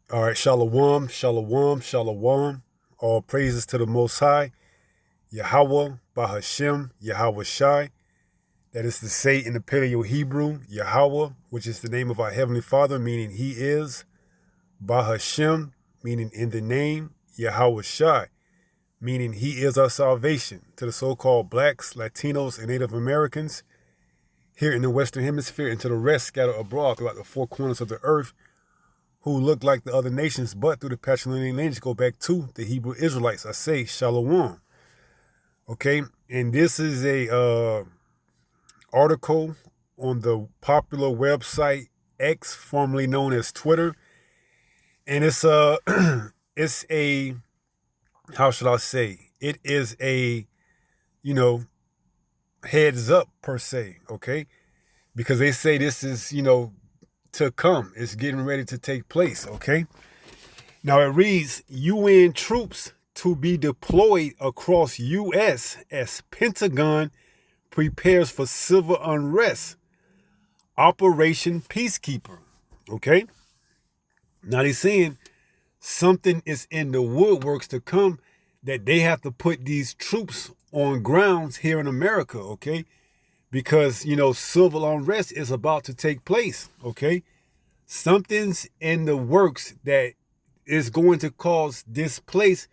All right, shalom, shalom, shalom. All praises to the Most High, Yahweh, Bahashem, Yahweh Shai. That is to say in the Paleo Hebrew, Yahweh, which is the name of our Heavenly Father, meaning He is. Bahashem, meaning in the name. Yahweh Shai, meaning He is our salvation. To the so-called blacks, Latinos, and Native Americans here in the Western Hemisphere, and to the rest scattered abroad throughout the four corners of the earth, who look like the other nations, but through the patrilineal lineage go back to the Hebrew Israelites. I say shalom. Okay, and this is a article on the popular website X, formerly known as Twitter, and it's it's a, how should I say? It is a, you know, heads up per se. Okay, because they say this is, to come. It's getting ready to take place. Okay. Now it reads, UN troops to be deployed across U.S. as Pentagon prepares for civil unrest. Operation Peacekeeper. Okay? Now they're saying something is in the woodworks to come, that they have to put these troops on grounds here in America, okay? Because, civil unrest is about to take place, okay? Something's in the works that is going to cause this place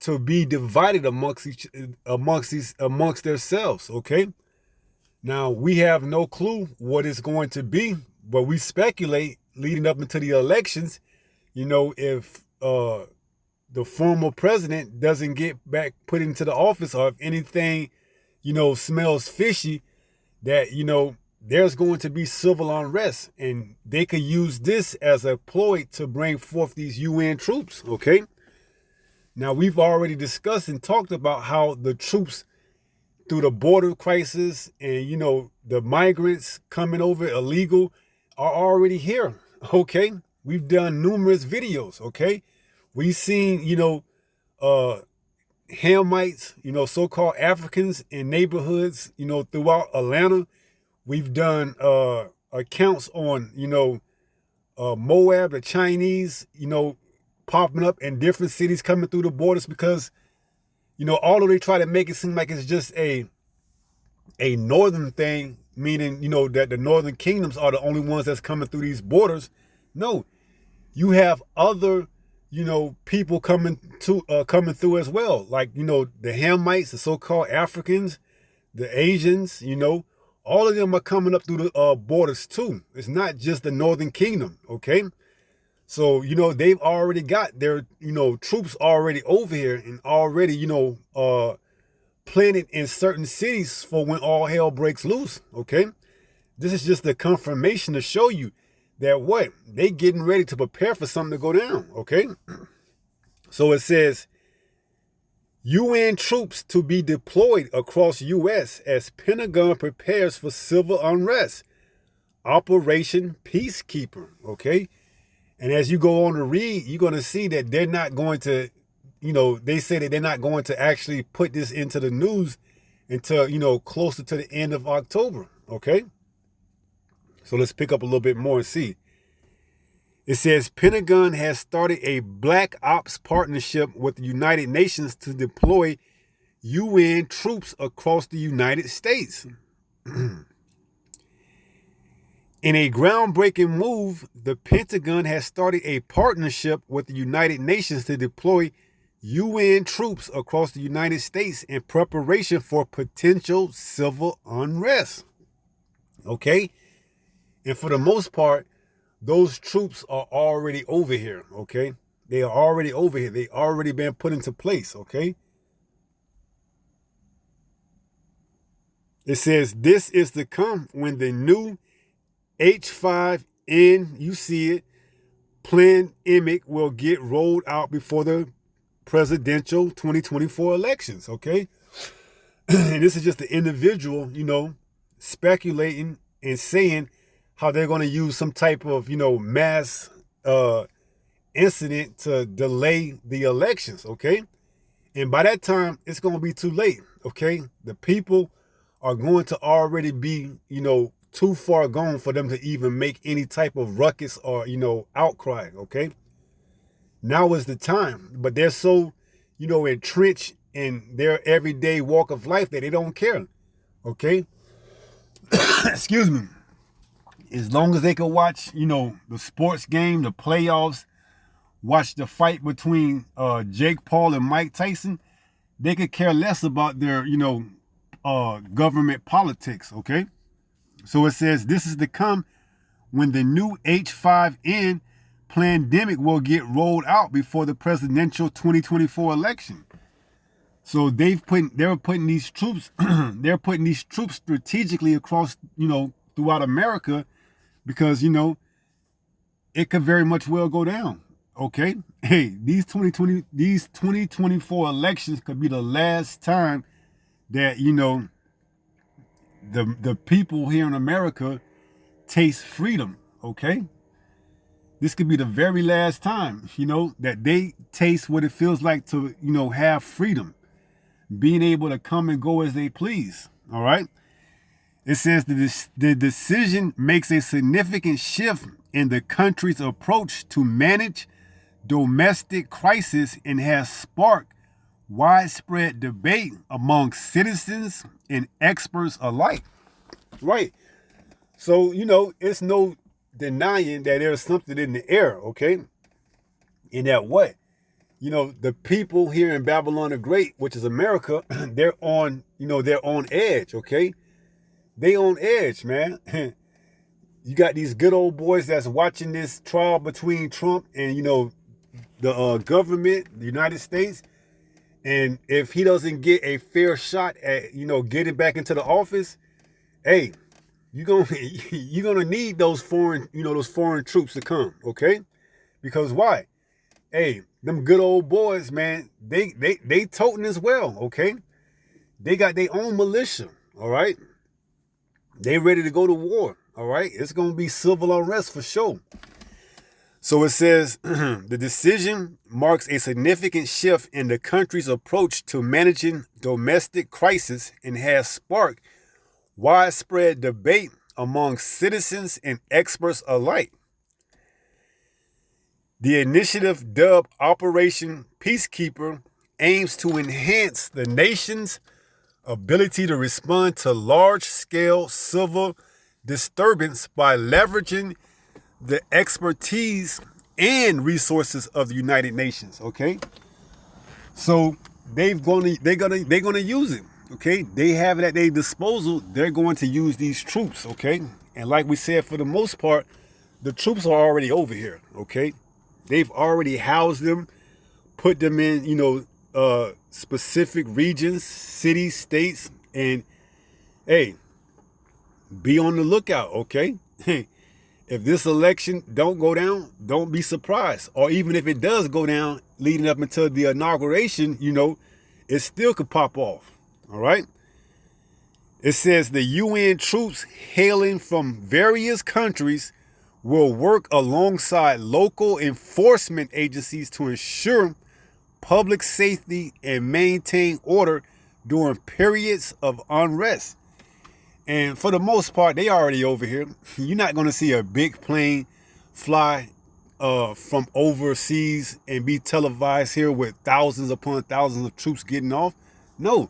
to be divided amongst themselves. Okay. Now we have no clue what it's going to be, but we speculate leading up into the elections. If the former president doesn't get back put into the office, or if anything, smells fishy, that there's going to be civil unrest, and they could use this as a ploy to bring forth these UN troops. Okay. Now we've already discussed and talked about how the troops through the border crisis and the migrants coming over illegal are already here. Okay. We've done numerous videos. Okay. We've seen, uh Hamites, so-called Africans in neighborhoods, throughout Atlanta. We've done accounts on, Moab, the Chinese, popping up in different cities coming through the borders, because, although they try to make it seem like it's just a northern thing, meaning, that the northern kingdoms are the only ones that's coming through these borders. No, you have other, people coming through as well. Like, the Hamites, the so-called Africans, the Asians, all of them are coming up through the borders too. It's not just the Northern Kingdom, okay? So, they've already got their, troops already over here, and already, planted in certain cities for when all hell breaks loose, okay? This is just a confirmation to show you that what? They getting ready to prepare for something to go down, okay? So it says, UN troops to be deployed across U.S. as Pentagon prepares for civil unrest. Operation Peacekeeper, okay? And as you go on to read, you're going to see that they're not going to, they say that they're not going to actually put this into the news until, closer to the end of October, okay? So let's pick up a little bit more and see. It says Pentagon has started a Black Ops partnership with the United Nations to deploy UN troops across the United States. In a groundbreaking move, the Pentagon has started a partnership with the United Nations to deploy UN troops across the United States in preparation for potential civil unrest. Okay? And for the most part, those troops are already over here, okay? They are already over here. They already been put into place, okay? It says this is to come when the new H5N, you see it, Plan Emic will get rolled out before the presidential 2024 elections, okay? And this is just the individual, speculating and saying how they're going to use some type of, mass incident to delay the elections, okay? And by that time, it's going to be too late, okay? The people are going to already be, too far gone for them to even make any type of ruckus or, outcry, okay? Now is the time. But they're so, entrenched in their everyday walk of life that they don't care. Okay? Excuse me. As long as they can watch, the sports game, the playoffs, watch the fight between Jake Paul and Mike Tyson, they could care less about their, government politics, okay? So it says this is to come when the new H5N pandemic will get rolled out before the presidential 2024 election. So they're putting these troops, they're putting these troops strategically across, throughout America because, it could very much well go down. Okay. Hey, these 2024 elections could be the last time that, the people here in America taste freedom. Okay. This could be the very last time, that they taste what it feels like to, have freedom, being able to come and go as they please. All right. It says the decision makes a significant shift in the country's approach to manage domestic crisis and has sparked widespread debate among citizens and experts alike. Right. So, it's no denying that there's something in the air, okay? In that what? The people here in Babylon the Great, which is America, they're on edge, okay? They on edge, man. You got these good old boys that's watching this trial between Trump and, the government, the United States. And if he doesn't get a fair shot at, getting back into the office, hey, you're gonna need those foreign troops to come, okay? Because why? Hey, them good old boys, man, they toting as well, okay? They got their own militia, all right? They ready to go to war, all right? It's gonna be civil unrest for sure. So it says, the decision marks a significant shift in the country's approach to managing domestic crisis and has sparked widespread debate among citizens and experts alike. The initiative, dubbed Operation Peacekeeper, aims to enhance the nation's ability to respond to large-scale civil disturbance by leveraging the expertise and resources of the United Nations. Okay, so they're gonna use it. Okay, they have it at their disposal. They're going to use these troops. Okay, and like we said, for the most part, the troops are already over here. Okay, they've already housed them, put them in specific regions, cities, states, and hey, be on the lookout. Okay. If this election don't go down, don't be surprised. Or even if it does go down leading up until the inauguration, it still could pop off. All right. It says the UN troops hailing from various countries will work alongside local enforcement agencies to ensure public safety and maintain order during periods of unrest. And for the most part, they already over here. You're not going to see a big plane fly from overseas and be televised here with thousands upon thousands of troops getting off. No,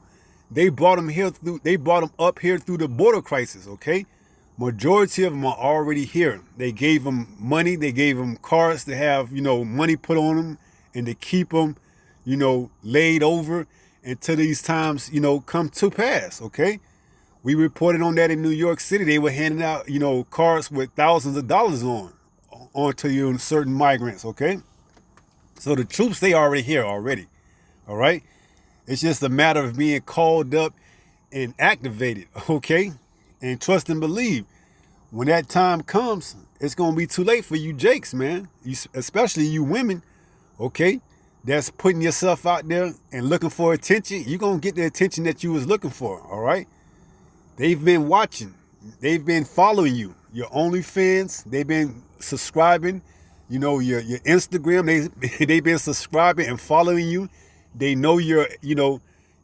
they brought them up here through the border crisis. Okay, majority of them are already here. They gave them money. They gave them cars to have money put on them and to keep them laid over until these times come to pass. Okay. We reported on that in New York City. They were handing out, cars with thousands of dollars onto certain migrants, okay? So the troops, they already here already, all right? It's just a matter of being called up and activated, okay? And trust and believe. When that time comes, it's going to be too late for you jakes, man. Especially you women, okay? That's putting yourself out there and looking for attention. You're going to get the attention that you was looking for, all right? They've been watching. They've been following you. Your OnlyFans. They've been subscribing. Your Instagram. They've been subscribing and following you. They know your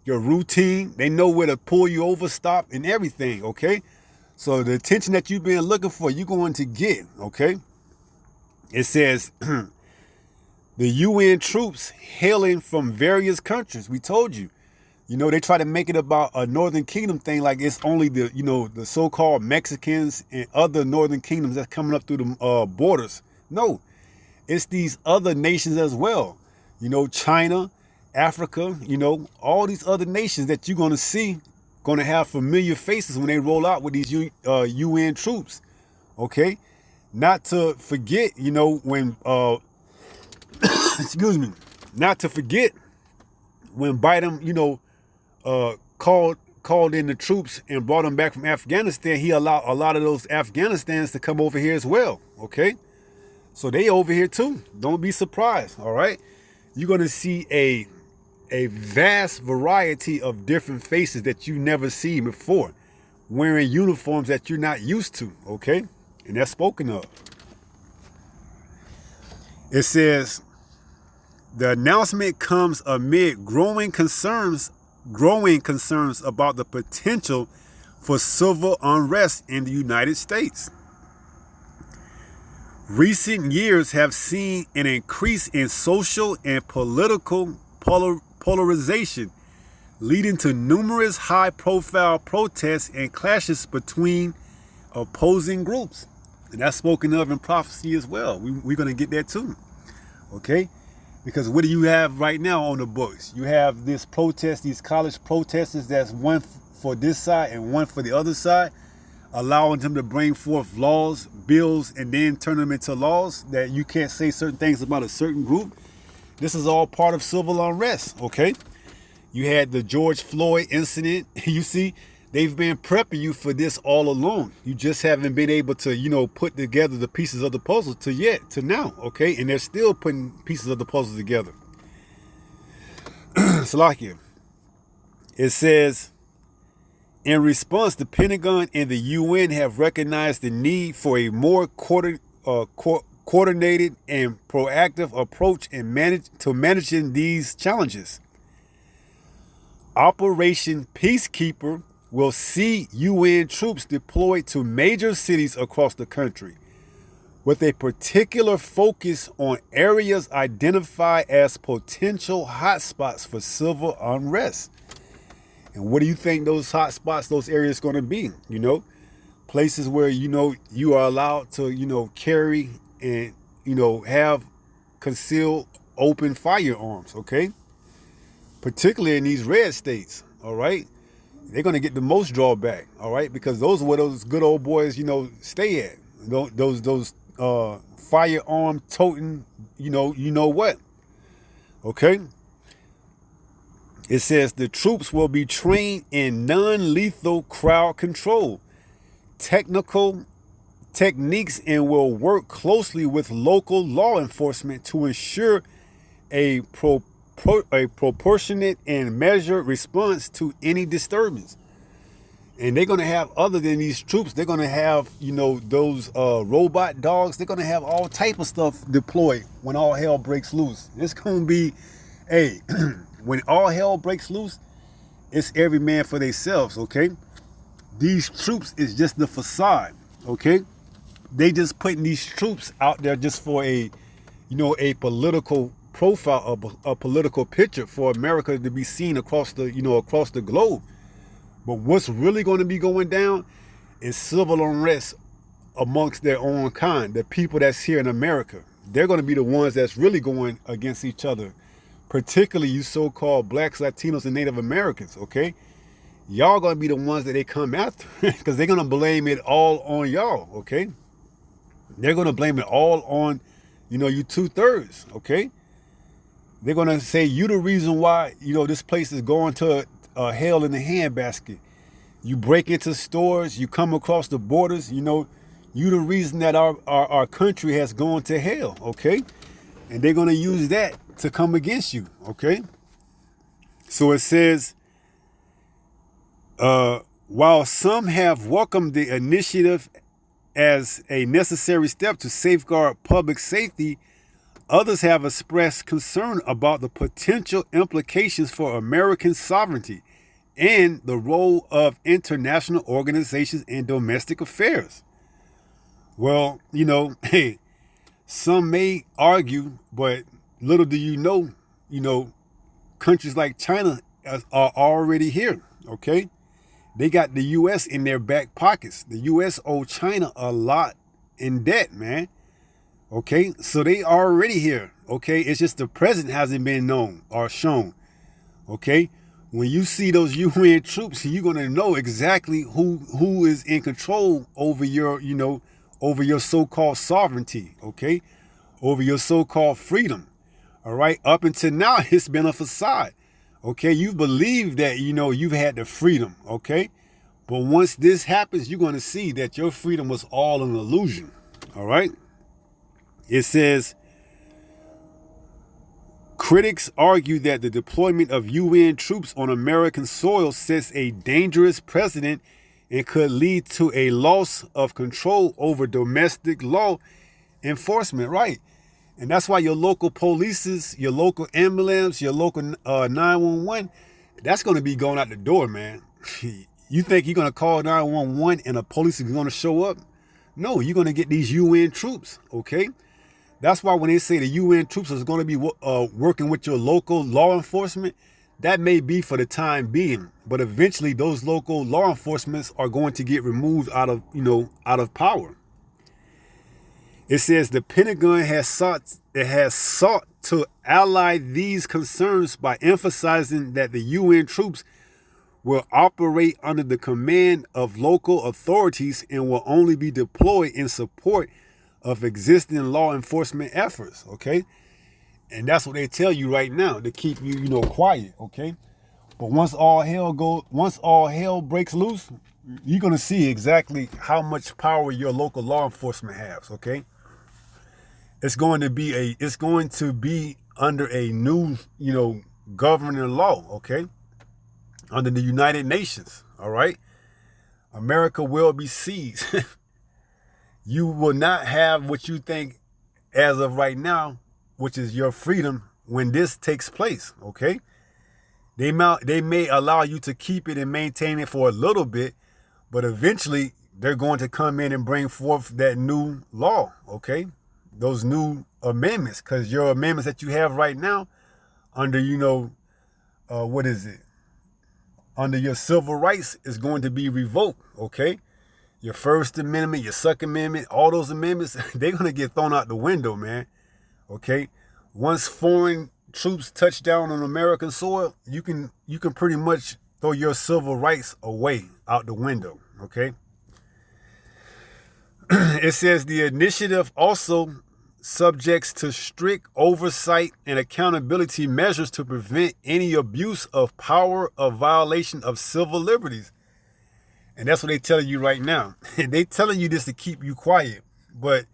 routine. They know where to pull you over, stop, and everything. Okay. So the attention that you've been looking for, you're going to get. Okay. It says The UN troops hailing from various countries. We told you. You know, they try to make it about a Northern Kingdom thing, like it's only the, you know, the so-called Mexicans and other Northern Kingdoms that's coming up through the borders. No, it's these other nations as well. You know, China, Africa, you know, all these other nations that you're going to see, going to have familiar faces when they roll out with these UN troops. Okay? Not to forget, you know, when, excuse me, not to forget when Biden, you know, called in the troops and brought them back from Afghanistan, he allowed a lot of those Afghanistans to come over here as well. Okay? So they over here too. Don't be surprised. All right? You're going to see a vast variety of different faces that you've never seen before, wearing uniforms that you're not used to. Okay? And that's spoken of. It says, the announcement comes amid growing concerns about the potential for civil unrest in the United States. Recent years have seen an increase in social and political polarization, leading to numerous high-profile protests and clashes between opposing groups. And that's spoken of in prophecy as well. We're going to get that too. Okay? Because what do you have right now on the books? You have this protest, these college protesters, that's one for this side and one for the other side, allowing them to bring forth laws, bills, and then turn them into laws that you can't say certain things about a certain group. This is all part of civil unrest, okay? You had the George Floyd incident. You see, they've been prepping you for this all along. You just haven't been able to, you know, put together the pieces of the puzzle to now, okay? And they're still putting pieces of the puzzle together. Salakia. It says, in response, the Pentagon and the UN have recognized the need for a more coordinated and proactive approach in managing these challenges. Operation Peacekeeper will see UN troops deployed to major cities across the country, with a particular focus on areas identified as potential hotspots for civil unrest. And what do you think those hotspots, those areas going to be? You know, places where, you know, you are allowed to, you know, carry and, you know, have concealed open firearms, okay? Particularly in these red states, all right? They're going to get the most drawback, all right? Because those are where those good old boys, you know, stay at. Those firearm toting, you know what, okay? It says the troops will be trained in non-lethal crowd control technical techniques and will work closely with local law enforcement to ensure a proportionate and measured response to any disturbance. And they're going to have, other than these troops, they're going to have, you know, those robot dogs. They're going to have all type of stuff deployed when all hell breaks loose. It's going to be, hey, when all hell breaks loose, it's every man for themselves, okay? These troops is just the facade, okay? They just putting these troops out there just for a, you know, a political profile, a political picture for America to be seen across the, you know, across the globe. But what's really going to be going down is civil unrest amongst their own kind, the people that's here in America. They're going to be the ones that's really going against each other, particularly you so-called blacks, Latinos, and Native Americans, okay? Y'all going to be the ones that they come after because they're going to blame it all on y'all, okay? They're going to blame it all on, you know, you 2/3, okay? They're going to say you the reason why, you know, this place is going to hell in the handbasket. You break into stores, you come across the borders, you know, you the reason that our country has gone to hell, okay? And they're going to use that to come against you, okay? So it says, while some have welcomed the initiative as a necessary step to safeguard public safety, others have expressed concern about the potential implications for American sovereignty and the role of international organizations in domestic affairs. Well, you know, hey, some may argue, but little do you know, countries like China are already here, okay? They got the U.S. in their back pockets. The U.S. owe China a lot in debt, man. Okay, so they already here. Okay, it's just the president hasn't been known or shown. Okay, when you see those UN troops, you're gonna know exactly who is in control over your, over your so-called sovereignty. Okay, over your so-called freedom. All right, up until now, it's been a facade. Okay, you believe that you've had the freedom. Okay, but once this happens, you're gonna see that your freedom was all an illusion. All right. It says, critics argue that the deployment of UN troops on American soil sets a dangerous precedent and could lead to a loss of control over domestic law enforcement, right? And that's why your local police, your local ambulance, your local 911, that's going to be going out the door, man. You think you're going to call 911 and a police is going to show up? No, you're going to get these UN troops, okay? That's why when they say the UN troops is going to be working with your local law enforcement, that may be for the time being, but eventually those local law enforcements are going to get removed out of power. It says the Pentagon has sought to ally these concerns by emphasizing that the UN troops will operate under the command of local authorities and will only be deployed in support of existing law enforcement efforts, okay? And that's what they tell you right now, to keep you, quiet, okay? But once all hell breaks loose, you're gonna see exactly how much power your local law enforcement has, okay? It's going to be under a new, governing law, okay? Under the United Nations, all right? America will be seized. You will not have what you think as of right now, which is your freedom, when this takes place, okay? They may allow you to keep it and maintain it for a little bit, but eventually they're going to come in and bring forth that new law, okay? Those new amendments, because your amendments that you have right now under, under your civil rights is going to be revoked, okay? Your First Amendment, your Second Amendment, all those amendments, they're going to get thrown out the window, man. Okay? Once foreign troops touch down on American soil, you can pretty much throw your civil rights away out the window. Okay? It says the initiative also subjects to strict oversight and accountability measures to prevent any abuse of power or violation of civil liberties. And that's what they telling you right now. They telling you this to keep you quiet. But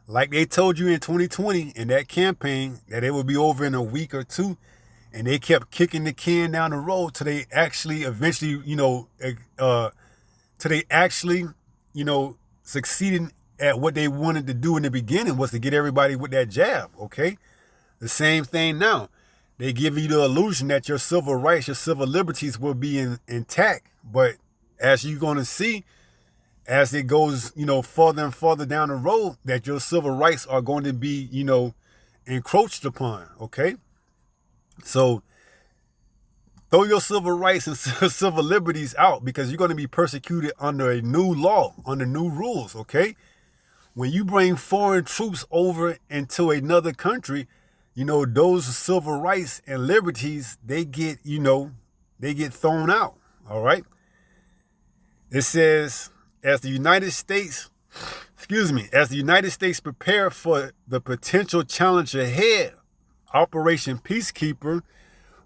like they told you in 2020 in that campaign that it would be over in a week or two, and they kept kicking the can down the road till they actually eventually, succeeding at what they wanted to do in the beginning, was to get everybody with that jab, okay? The same thing now. They give you the illusion that your civil rights, your civil liberties will be intact, but as you're going to see, as it goes, further and further down the road, that your civil rights are going to be, encroached upon, okay? So throw your civil rights and civil liberties out, because you're going to be persecuted under a new law, under new rules, okay? When you bring foreign troops over into another country, those civil rights and liberties, they get thrown out, all right? It says, as the United States prepare for the potential challenge ahead, Operation Peacekeeper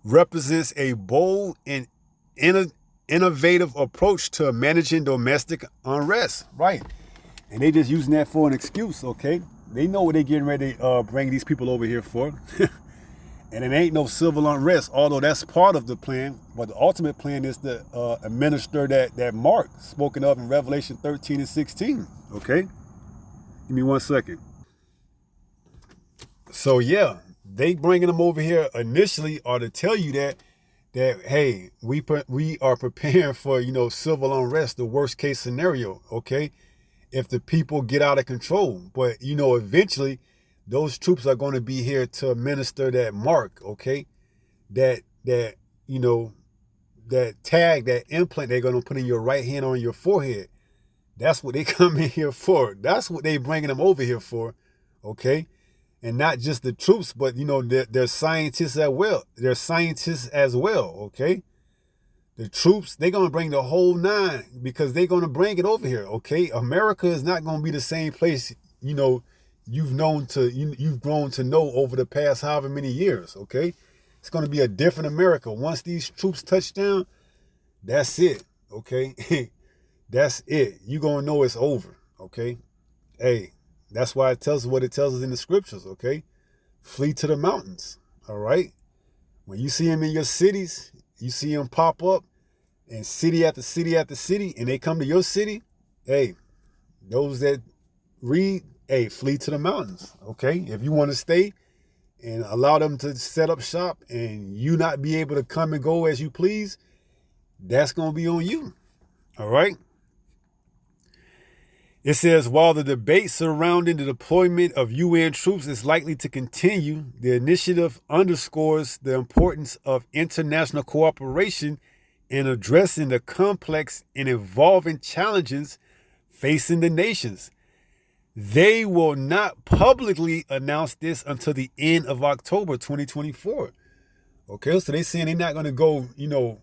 represents a bold and innovative approach to managing domestic unrest, right? And they just using that for an excuse, okay? They know what they're getting ready to bring these people over here for. And it ain't no civil unrest, although that's part of the plan. But the ultimate plan is to administer that mark spoken of in Revelation 13 and 16. Okay? Give me 1 second. So yeah, they bringing them over here initially are to tell you that hey, we are preparing for civil unrest, the worst case scenario. Okay, if the people get out of control, but eventually those troops are going to be here to administer that mark, okay? That you know, that tag, that implant they're going to put in your right hand on your forehead. That's what they come in here for. That's what they bringing them over here for, okay? And not just the troops, but, you know, they're scientists as well. They're scientists as well, okay? The troops, they're going to bring the whole nine because they're going to bring it over here, okay? America is not going to be the same place, you know, you've grown to know over the past however many years, okay? It's going to be a different America. Once these troops touch down, that's it, okay? That's it. You're going to know it's over, okay? Hey, that's why it tells us what it tells us in the scriptures, okay? Flee to the mountains, all right? When you see them in your cities, you see them pop up and city after city after city, and they come to your city, hey, those that read, hey, flee to the mountains, okay? If you want to stay and allow them to set up shop and you not be able to come and go as you please, that's going to be on you, all right? It says, while the debate surrounding the deployment of UN troops is likely to continue, the initiative underscores the importance of international cooperation in addressing the complex and evolving challenges facing the nations. They will not publicly announce this until the end of October 2024. Okay, so they're saying they're not going to go, you know,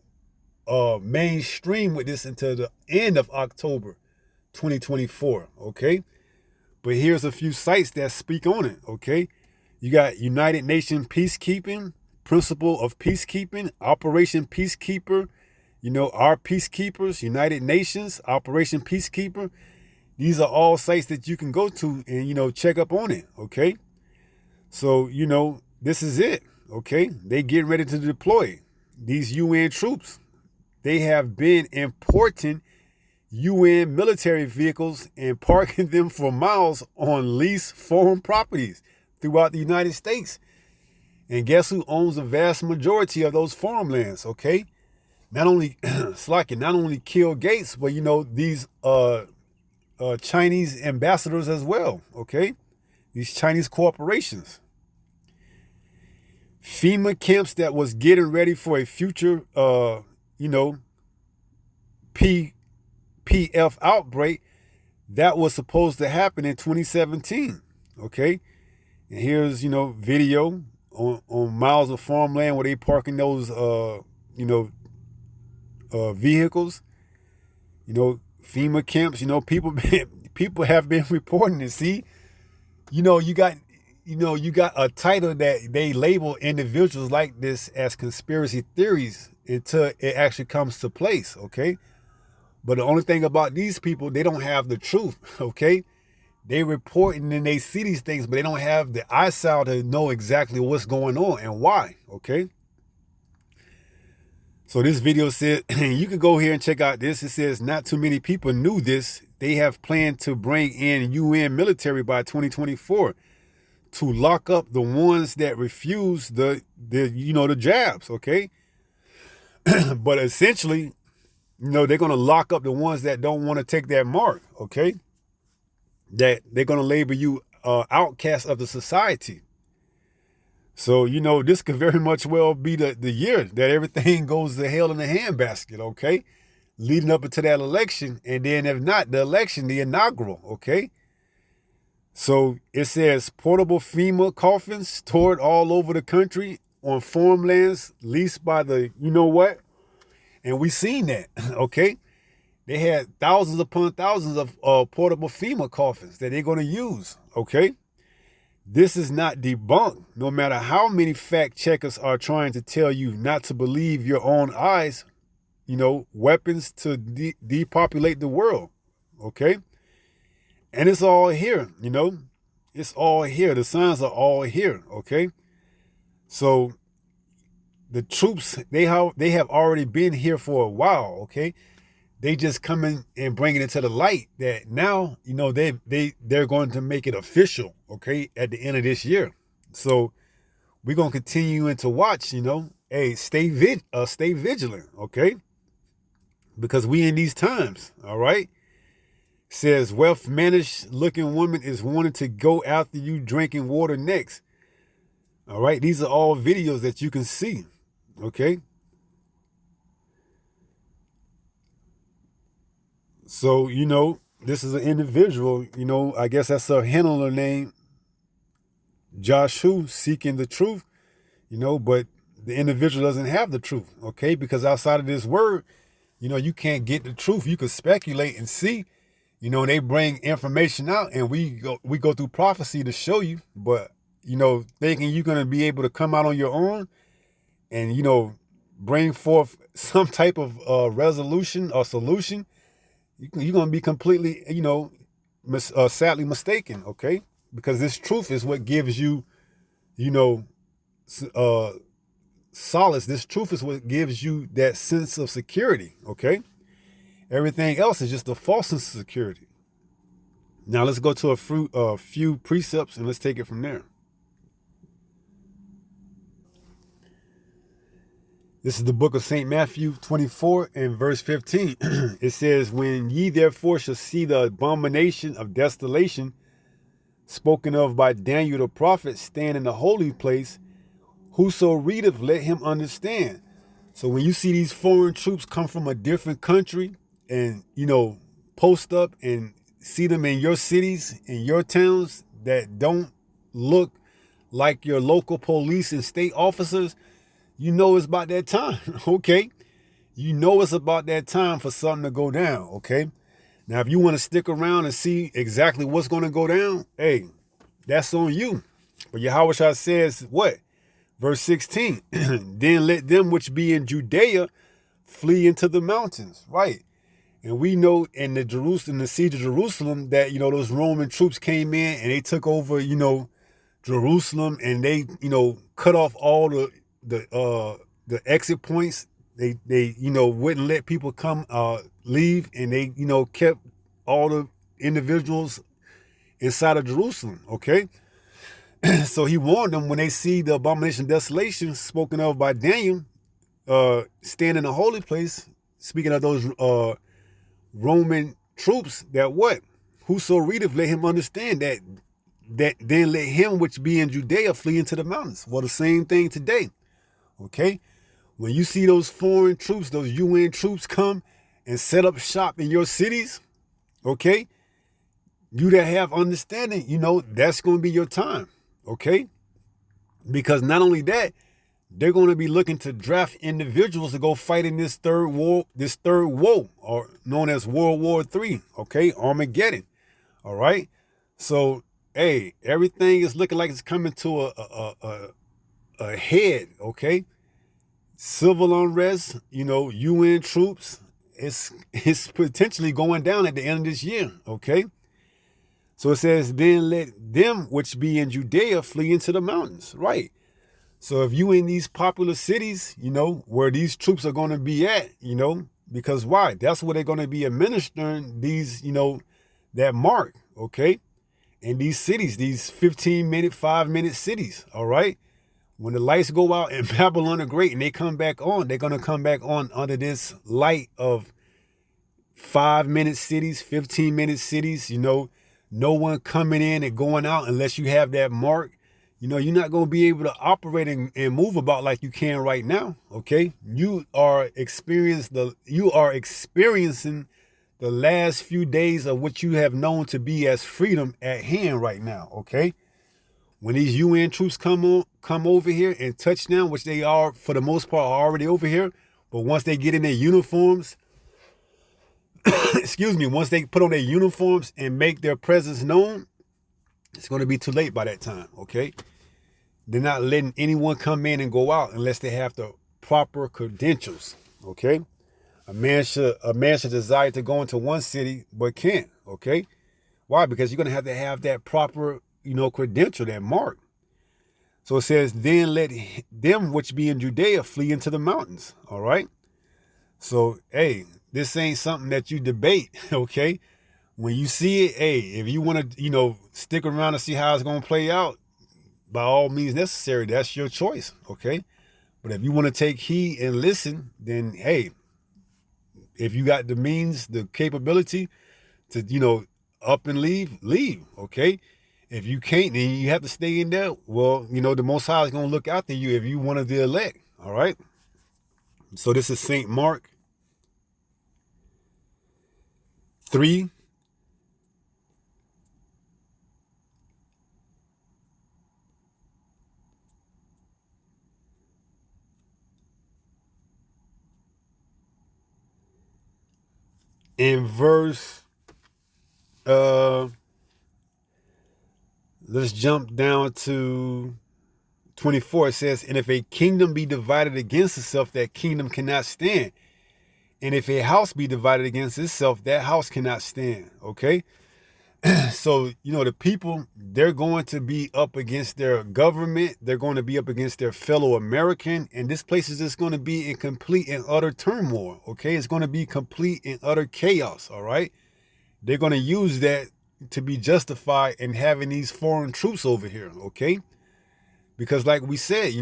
mainstream with this until the end of October 2024, okay? But here's a few sites that speak on it, okay? You got United Nations Peacekeeping, Principle of Peacekeeping, Operation Peacekeeper, you know, our Peacekeepers, United Nations, Operation Peacekeeper. These are all sites that you can go to and, you know, check up on it, okay? So, you know, this is it, okay? They get ready to deploy these UN troops. They have been importing UN military vehicles and parking them for miles on leased foreign properties throughout the United States. And guess who owns the vast majority of those farmlands, okay? Not only, not only Bill Gates, but, you know, these Chinese ambassadors as well, okay? These Chinese corporations. FEMA camps that was getting ready for a future, you know, PF outbreak that was supposed to happen in 2017, okay? And here's, you know, video on miles of farmland where they parking those, you know, vehicles. You know, FEMA camps, you know, people have been reporting it. See, you know, you got a title that they label individuals like this as conspiracy theories until it actually comes to place, okay? But the only thing about these people, they don't have the truth, okay? They reporting and they see these things, but they don't have the eyesight to know exactly what's going on and why, okay? So this video said, you can go here and check out this. It says, not too many people knew this. They have planned to bring in UN military by 2024 to lock up the ones that refuse the jabs, okay? But essentially, you know, they're going to lock up the ones that don't want to take that mark, okay? That they're going to label you outcast of the society. So, you know, this could very much well be the year that everything goes to hell in a handbasket, okay? Leading up into that election. And then if not, the election, the inaugural, okay? So it says portable FEMA coffins stored all over the country on farmlands leased by the, you know what? And we seen that, okay? They had thousands upon thousands of portable FEMA coffins that they're going to use, okay? This is not debunked, no matter how many fact checkers are trying to tell you not to believe your own eyes, you know, weapons to depopulate the world, okay? And it's all here, you know? It's all here. The signs are all here, okay? So the troops, they have already been here for a while, okay? They just coming and bringing it to the light that now, you know, they're going to make it official, okay, at the end of this year. So we're going to continue to watch, you know, hey, stay vigilant, okay? Because we in these times, all right? Says wealth managed looking woman is wanting to go after you drinking water next. All right, these are all videos that you can see. Okay, so this is an individual. I guess that's a handler named Joshua seeking the truth. But the individual doesn't have the truth. Okay, because outside of this word, you can't get the truth. You can speculate and see. They bring information out, and we go through prophecy to show you. But thinking you're gonna be able to come out on your own and bring forth some type of resolution or solution, you're gonna be completely sadly mistaken. Okay, because this truth is what gives you solace. This truth is what gives you that sense of security. Okay. Everything else is just a false sense of security. Now let's go to a few precepts and let's take it from there. This is the book of St. Matthew 24 and verse 15. It says, when ye therefore shall see the abomination of desolation spoken of by Daniel the prophet stand in the holy place, whoso readeth, let him understand. So when you see these foreign troops come from a different country and, post up and see them in your cities, in your towns that don't look like your local police and state officers, it's about that time, okay? It's about that time for something to go down, okay? Now, if you want to stick around and see exactly what's going to go down, hey, that's on you. But Yahushua says what? Verse 16, then let them which be in Judea flee into the mountains, right? And we know in the siege of Jerusalem that, those Roman troops came in and they took over, Jerusalem, and they, cut off all the exit points. They wouldn't let people come, leave, and they, kept all the individuals inside of Jerusalem, okay? So he warned them when they see the abomination of desolation spoken of by Daniel, stand in the holy place, speaking of those Roman troops, that what? Whoso readeth, let him understand that then let him which be in Judea flee into the mountains. Well, the same thing today. Okay? When you see those foreign troops, those UN troops come and set up shop in your cities, okay? You that have understanding, that's going to be your time. Okay? Because not only that, they're going to be looking to draft individuals to go fight in this third war, or known as World War III, okay? Armageddon, all right? So, hey, everything is looking like it's coming to a head, okay? Civil unrest, UN troops, it's potentially going down at the end of this year, okay? So it says, then let them which be in Judea flee into the mountains, right? So if you in these popular cities, where these troops are going to be at, because why? That's where they're going to be administering these, that mark, okay? In these cities, these 15-minute, 5-minute cities, all right? When the lights go out in Babylon the Great and they come back on, they're going to come back on under this light of 5-minute cities, 15-minute cities, no one coming in and going out unless you have that mark. You're not going to be able to operate and move about like you can right now, okay? You are experiencing the last few days of what you have known to be as freedom at hand right now, okay? When these UN troops come over here and touch down, which they are for the most part are already over here, but once they get in their uniforms, once they put on their uniforms and make their presence known, it's going to be too late by that time, okay? They're not letting anyone come in and go out unless they have the proper credentials, okay? A man should desire to go into one city but can't, okay? Why? Because you're going to have that proper, credential, that mark. So it says, then let them which be in Judea flee into the mountains, all right? So, hey, this ain't something that you debate, okay? When you see it, hey, if you want to, stick around and see how it's going to play out, by all means necessary, that's your choice, okay? But if you want to take heed and listen, then, hey, if you got the means, the capability to, up and leave, okay? If you can't, then you have to stay in there. Well, the Most High is going to look after you if you one of the elect, all right? So this is St. Mark 3. In verse, let's jump down to 24. It says, and if a kingdom be divided against itself, that kingdom cannot stand. And if a house be divided against itself, that house cannot stand. Okay? So, the people, they're going to be up against their government. They're going to be up against their fellow American. And this place is just going to be in complete and utter turmoil. Okay? It's going to be complete and utter chaos. All right? They're going to use that to be justified in having these foreign troops over here. Okay? Because like we said,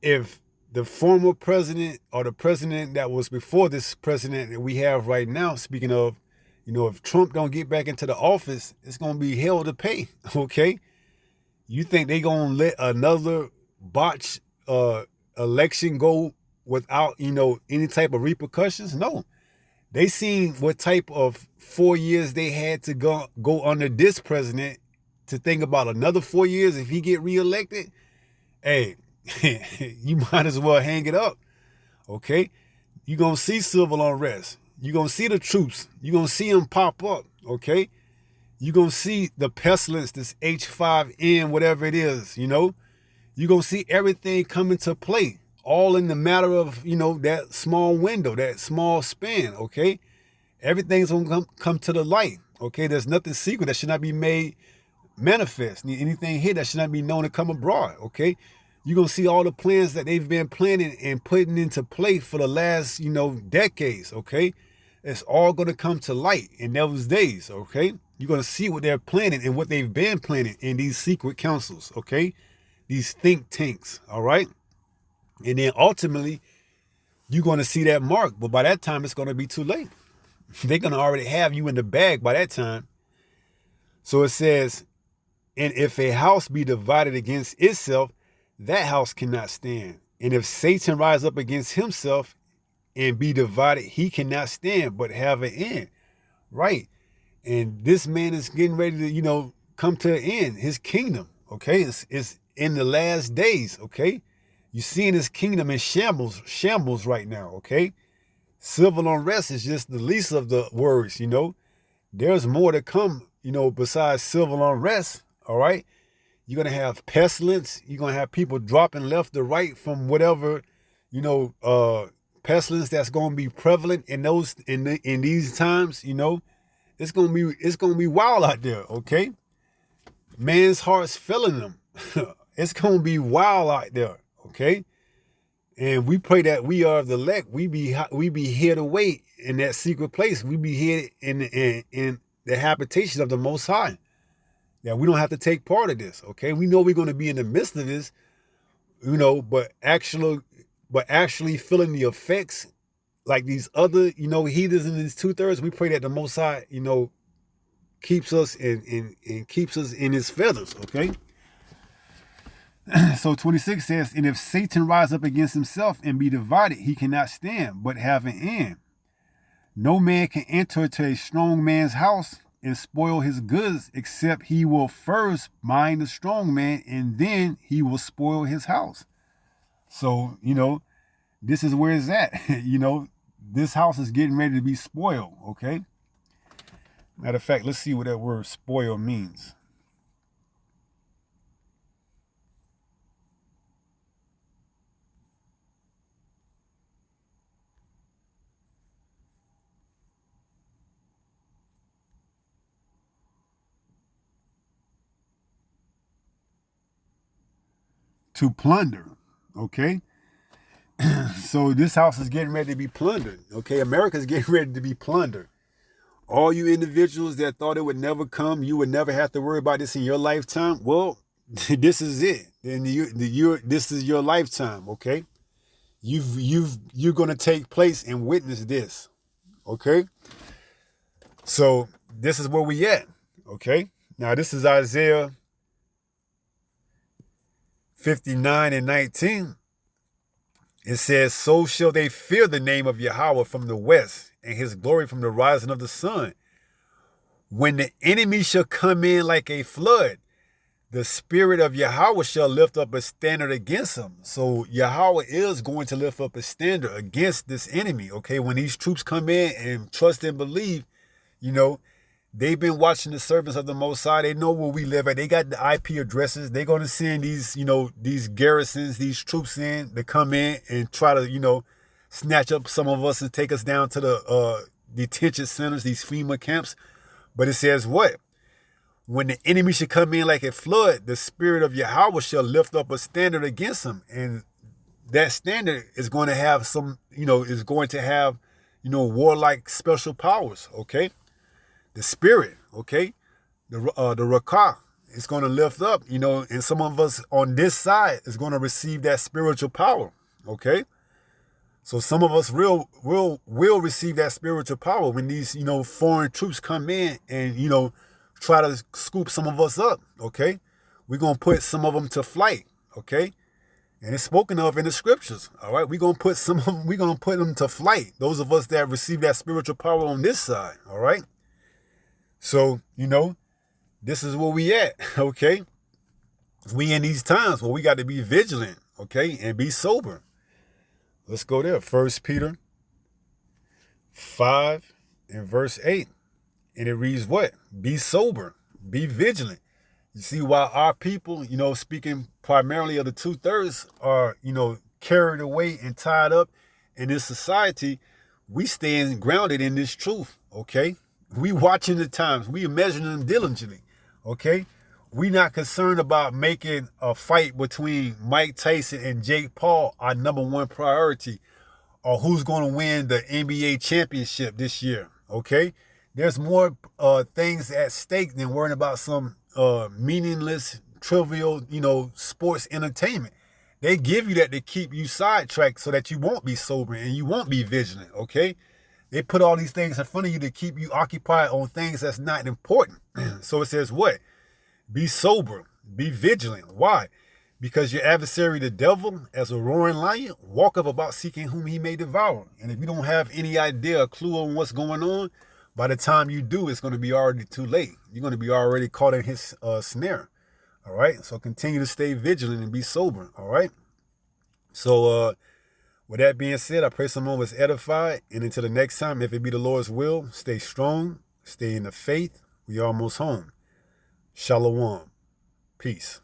if the former president or the president that was before this president that we have right now, speaking of, if Trump don't get back into the office, it's going to be hell to pay, okay? You think they going to let another botched election go without, any type of repercussions? No. They seen what type of 4 years they had to go under this president to think about another 4 years if he get reelected. Hey, you might as well hang it up, okay? You're going to see civil unrest. You're going to see the troops. You're going to see them pop up, okay? You're going to see the pestilence, this H5N, whatever it is, You're going to see everything come into play, all in the matter of, that small window, that small span, okay? Everything's going to come to the light, okay? There's nothing secret that should not be made manifest. Anything here that should not be known to come abroad, okay? You're going to see all the plans that they've been planning and putting into play for the last, decades, okay? It's all going to come to light in those days, okay? You're going to see what they're planning and what they've been planning in these secret councils, okay? These think tanks, all right? And then ultimately, you're going to see that mark. But by that time, it's going to be too late. They're going to already have you in the bag by that time. So it says, and if a house be divided against itself, that house cannot stand. And if Satan rise up against himself and be divided, he cannot stand, but have an end. Right. And this man is getting ready to, come to an end, his kingdom. Okay. It's in the last days. Okay. You're seeing his kingdom in shambles right now. Okay. Civil unrest is just the least of the words, There's more to come, besides civil unrest. All right. You're going to have pestilence. You're going to have people dropping left to right from whatever, pestilence that's going to be prevalent in these times, It's going to be wild out there, okay? Man's heart's filling them. It's going to be wild out there, okay? And we pray that we are the elect. We be hid away in that secret place. We be hid in the habitation of the Most High. Yeah, we don't have to take part of this, okay? We know we're going to be in the midst of this, but actually feeling the effects like these other, heathens in these 2/3. We pray that the Most High, keeps us and keeps us in his feathers, okay? So 26 says, and if Satan rise up against himself and be divided, he cannot stand, but have an end. No man can enter to a strong man's house and spoil his goods, except he will first bind the strong man, and then he will spoil his house. So, this is where it's at. This house is getting ready to be spoiled, okay? Matter of fact, let's see what that word spoil means. To plunder, okay? So this house is getting ready to be plundered, okay? America's getting ready to be plundered. All you individuals that thought it would never come, you would never have to worry about this in your lifetime, well, this is it. And this is your lifetime, okay? You're going to take place and witness this, okay? So this is where we at. Okay. Now this is Isaiah 59:19. It says, so shall they fear the name of Yahweh from the west, and his glory from the rising of the sun. When the enemy shall come in like a flood, the spirit of Yahweh shall lift up a standard against him. So Yahweh is going to lift up a standard against this enemy. Okay, when these troops come in and trust and believe, you know, they've been watching the servants of the Most High. They know where we live at. They got the IP addresses. They're going to send these, these garrisons, these troops in to come in and try to, snatch up some of us and take us down to the detention centers, these FEMA camps. But it says what? When the enemy should come in like a flood, the spirit of Yahweh shall lift up a standard against him. And that standard is going to have warlike special powers, okay? The spirit, okay? The Rakah is going to lift up, and some of us on this side is going to receive that spiritual power, okay? So some of us will receive that spiritual power when these, foreign troops come in and, try to scoop some of us up, okay? We're going to put some of them to flight, okay? And it's spoken of in the scriptures, all right? We're going to put them to flight, those of us that receive that spiritual power on this side, all right? So, this is where we at, okay? We in these times where we got to be vigilant, okay, and be sober. Let's go there. 1 Peter 5 and verse 8. And it reads what? Be sober, be vigilant. You see, while our people, speaking primarily of the 2/3 are, carried away and tied up in this society, we stand grounded in this truth, okay? We watching the times. We measuring them diligently, okay? We not concerned about making a fight between Mike Tyson and Jake Paul our number one priority, or who's going to win the NBA championship this year, okay? There's more things at stake than worrying about some meaningless, trivial, sports entertainment. They give you that to keep you sidetracked so that you won't be sober and you won't be vigilant, okay? They put all these things in front of you to keep you occupied on things that's not important. So it says what? Be sober, be vigilant. Why? Because your adversary, the devil, as a roaring lion, walketh about seeking whom he may devour. And if you don't have any idea or clue on what's going on, by the time you do, it's going to be already too late. You're going to be already caught in his snare. All right? So continue to stay vigilant and be sober. All right? So with that being said, I pray someone was edified. And until the next time, if it be the Lord's will, stay strong, stay in the faith. We almost home. Shalom. Peace.